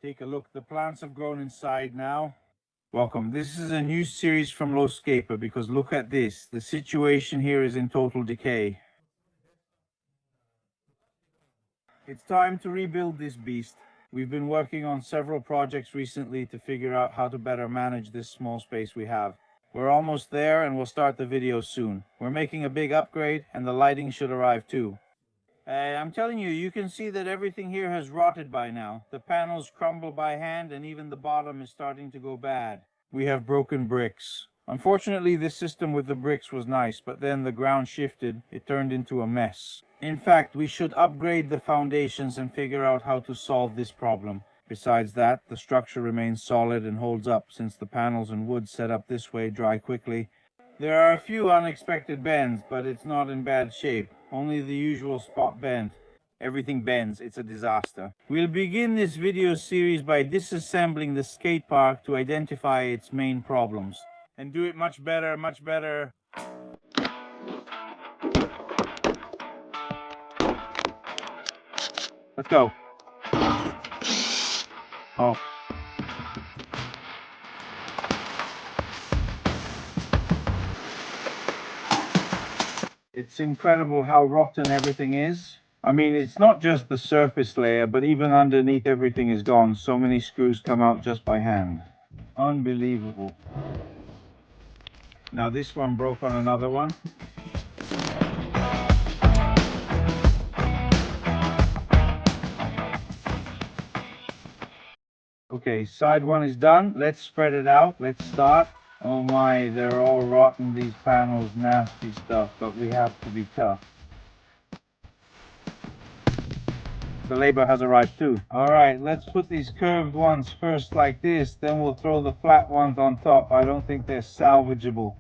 Take a look. The plants have grown inside now. Welcome. This is a new series from Skatepark because look at this. The situation here is in total decay. It's time to rebuild this beast. We've been working on several projects recently to figure out how to better manage this small space we have. We're almost there and we'll start the video soon. We're making a big upgrade and the lighting should arrive too. I'm telling you, you can see that everything here has rotted by now. The panels crumble by hand and even the bottom is starting to go bad. We have broken bricks. Unfortunately, this system with the bricks was nice, but then the ground shifted. It turned into a mess. In fact, we should upgrade the foundations and figure out how to solve this problem. Besides that, the structure remains solid and holds up since the panels and wood set up this way dry quickly. There are a few unexpected bends, but it's not in bad shape. Only the usual spot bend. Everything bends. It's a disaster. We'll begin this video series by disassembling the skate park to identify its main problems. And do it much better, much better. Let's go. Oh. It's incredible how rotten everything is. I mean, it's not just the surface layer, but even underneath everything is gone. So many screws come out just by hand. Unbelievable. Now this one broke on another one. Okay, side one is done. Let's spread it out. Let's start. Oh my, they're all rotten, these panels, nasty stuff, but we have to be tough. The labor has arrived too. Alright, let's put these curved ones first like this, then we'll throw the flat ones on top. I don't think they're salvageable.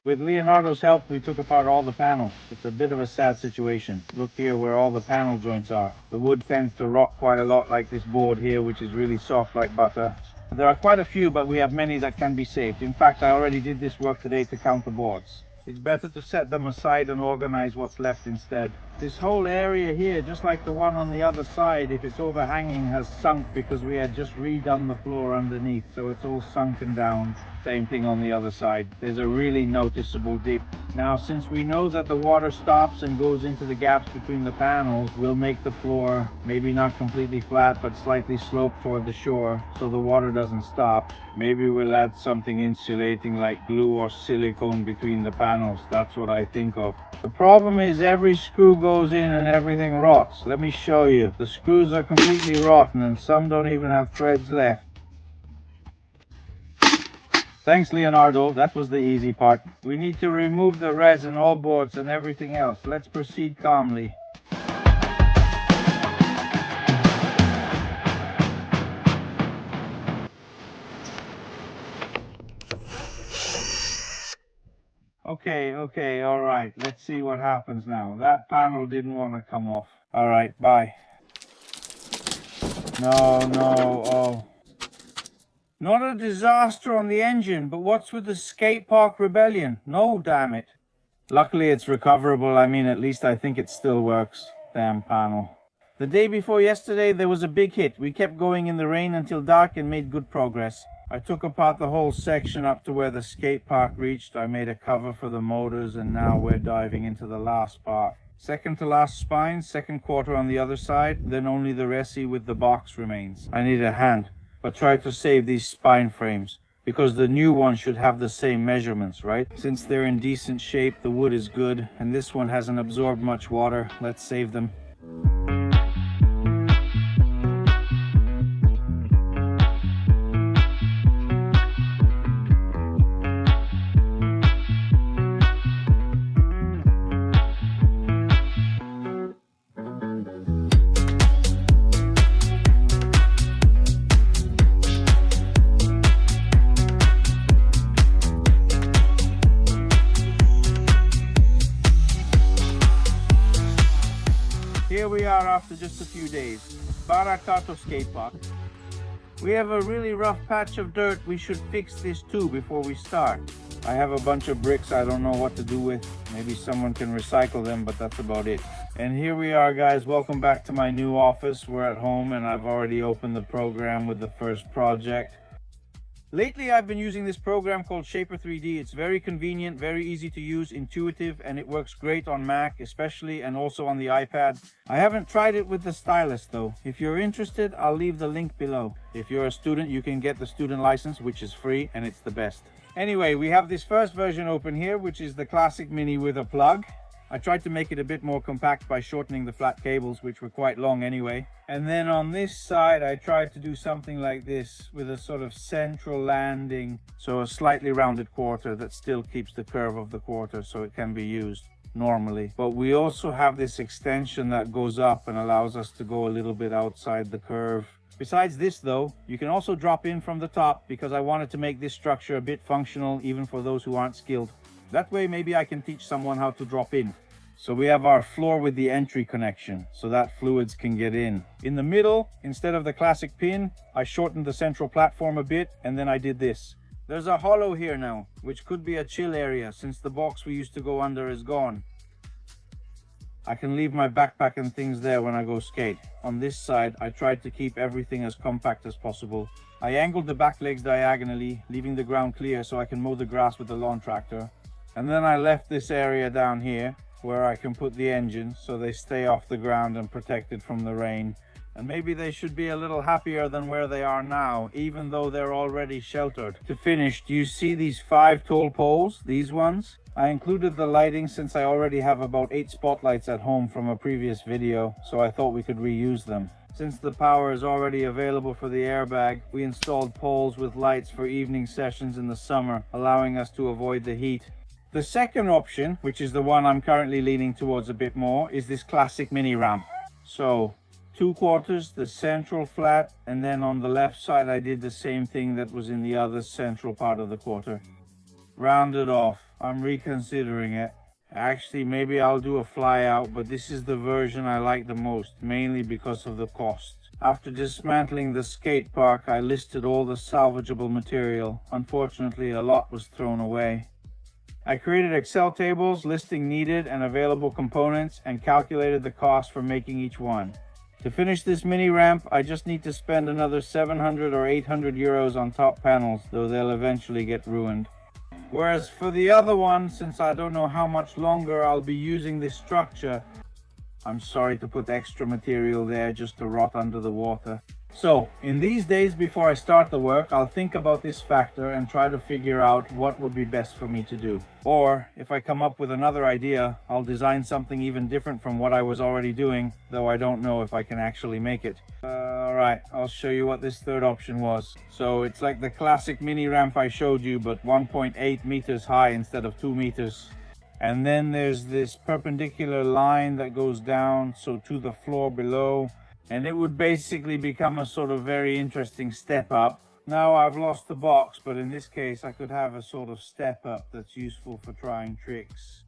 With Leonardo's help, we took apart all the panels. It's a bit of a sad situation. Look here where all the panel joints are. The wood tends to rot quite a lot, like this board here, which is really soft like butter. There are quite a few, but we have many that can be saved. In fact, I already did this work today to count the boards. It's better to set them aside and organize what's left instead. This whole area here, just like the one on the other side, if it's overhanging, has sunk because we had just redone the floor underneath, so it's all sunken down. Same thing on the other side. There's a really noticeable dip. Now, since we know that the water stops and goes into the gaps between the panels, we'll make the floor maybe not completely flat, but slightly sloped toward the shore so the water doesn't stop. Maybe we'll add something insulating like glue or silicone between the panels. That's what I think of. The problem is every screw goes in and everything rots. Let me show you. The screws are completely rotten and some don't even have threads left. Thanks, Leonardo. That was the easy part. We need to remove the resin, all boards and everything else. Let's proceed calmly. Okay, all right. Let's see what happens now. That panel didn't want to come off. All right, bye. No, oh. Not a disaster on the engine, but what's with the skate park rebellion? No, damn it. Luckily it's recoverable. I mean, at least I think it still works. Damn panel. The day before yesterday there was a big hit. We kept going in the rain until dark and made good progress. I took apart the whole section up to where the skate park reached. I made a cover for the motors and now we're diving into the last part. Second to last spine, second quarter on the other side, then only the resi with the box remains. I need a hand. But try to save these spine frames, because the new one should have the same measurements, right? Since they're in decent shape, the wood is good, and this one hasn't absorbed much water. Let's save them. Here we are after just a few days. Barakato Skatepark. We have a really rough patch of dirt. We should fix this too before we start. I have a bunch of bricks I don't know what to do with. Maybe someone can recycle them, but that's about it. And here we are, guys. Welcome back to my new office. We're at home and I've already opened the program with the first project. Lately, I've been using this program called Shaper 3D. It's very convenient, very easy to use, intuitive, and it works great on Mac especially, and also on the iPad. I haven't tried it with the stylus though. If you're interested, I'll leave the link below. If you're a student, you can get the student license, which is free, and it's the best. Anyway, we have this first version open here, which is the classic Mini with a plug. I tried to make it a bit more compact by shortening the flat cables, which were quite long anyway. And then on this side, I tried to do something like this with a sort of central landing. So a slightly rounded quarter that still keeps the curve of the quarter so it can be used normally. But we also have this extension that goes up and allows us to go a little bit outside the curve. Besides this though, you can also drop in from the top because I wanted to make this structure a bit functional even for those who aren't skilled. That way maybe I can teach someone how to drop in. So we have our floor with the entry connection so that fluids can get in. In the middle, instead of the classic pin, I shortened the central platform a bit and then I did this. There's a hollow here now, which could be a chill area since the box we used to go under is gone. I can leave my backpack and things there when I go skate. On this side, I tried to keep everything as compact as possible. I angled the back legs diagonally, leaving the ground clear so I can mow the grass with the lawn tractor. And then I left this area down here where I can put the engine so they stay off the ground and protected from the rain. And maybe they should be a little happier than where they are now, even though they're already sheltered. To finish, do you see these 5 tall poles, these ones? I included the lighting since I already have about 8 spotlights at home from a previous video, so I thought we could reuse them. Since the power is already available for the airbag, we installed poles with lights for evening sessions in the summer, allowing us to avoid the heat. The second option, which is the one I'm currently leaning towards a bit more, is this classic mini ramp. So 2 quarters, the central flat, and then on the left side I did the same thing that was in the other central part of the quarter. Rounded off. I'm reconsidering it. Actually, maybe I'll do a fly out, but this is the version I like the most, mainly because of the cost. After dismantling the skate park, I listed all the salvageable material. Unfortunately, a lot was thrown away. I created Excel tables listing needed and available components and calculated the cost for making each one. To finish this mini ramp, I just need to spend another 700 or 800 euros on top panels, though they'll eventually get ruined. Whereas for the other one, since I don't know how much longer I'll be using this structure, I'm sorry to put extra material there just to rot under the water. So, in these days before I start the work, I'll think about this factor and try to figure out what would be best for me to do. Or, if I come up with another idea, I'll design something even different from what I was already doing, though I don't know if I can actually make it. Alright, I'll show you what this third option was. So, it's like the classic mini ramp I showed you, but 1.8 meters high instead of 2 meters. And then there's this perpendicular line that goes down, so to the floor below. And it would basically become a sort of very interesting step up. Now I've lost the box, but in this case I could have a sort of step up that's useful for trying tricks.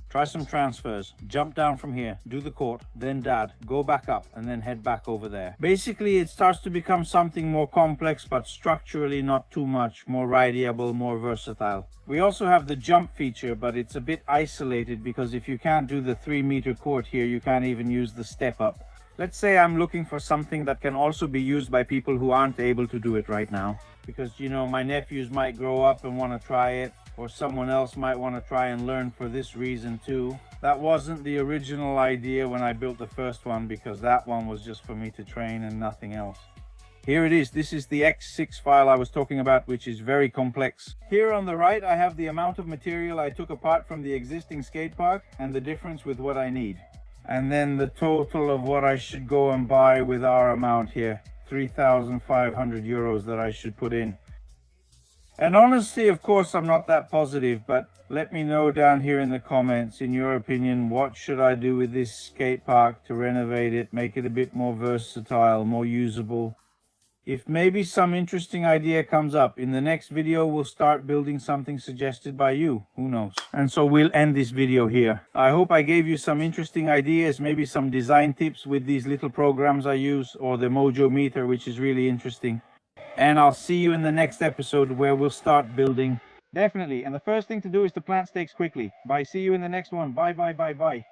Try some transfers. Jump down from here, do the court, then dad, go back up, and then head back over there. Basically it starts to become something more complex, but structurally not too much, more rideable, more versatile. We also have the jump feature, but it's a bit isolated because if you can't do the 3-meter court here, you can't even use the step up. Let's say I'm looking for something that can also be used by people who aren't able to do it right now. Because, you know, my nephews might grow up and want to try it, or someone else might want to try and learn for this reason too. That wasn't the original idea when I built the first one, because that one was just for me to train and nothing else. Here it is. This is the X6 file I was talking about, which is very complex. Here on the right, I have the amount of material I took apart from the existing skate park and the difference with what I need. And then the total of what I should go and buy with our amount here, 3,500 euros that I should put in. And honestly, of course, I'm not that positive, but let me know down here in the comments, in your opinion, what should I do with this skate park to renovate it, make it a bit more versatile, more usable. If maybe some interesting idea comes up, in the next video we'll start building something suggested by you, who knows. And so we'll end this video here. I hope I gave you some interesting ideas, maybe some design tips with these little programs I use, or the Mojo meter, which is really interesting. And I'll see you in the next episode where we'll start building. Definitely. And the first thing to do is to plant stakes quickly. Bye. See you in the next one. Bye, bye, bye, bye.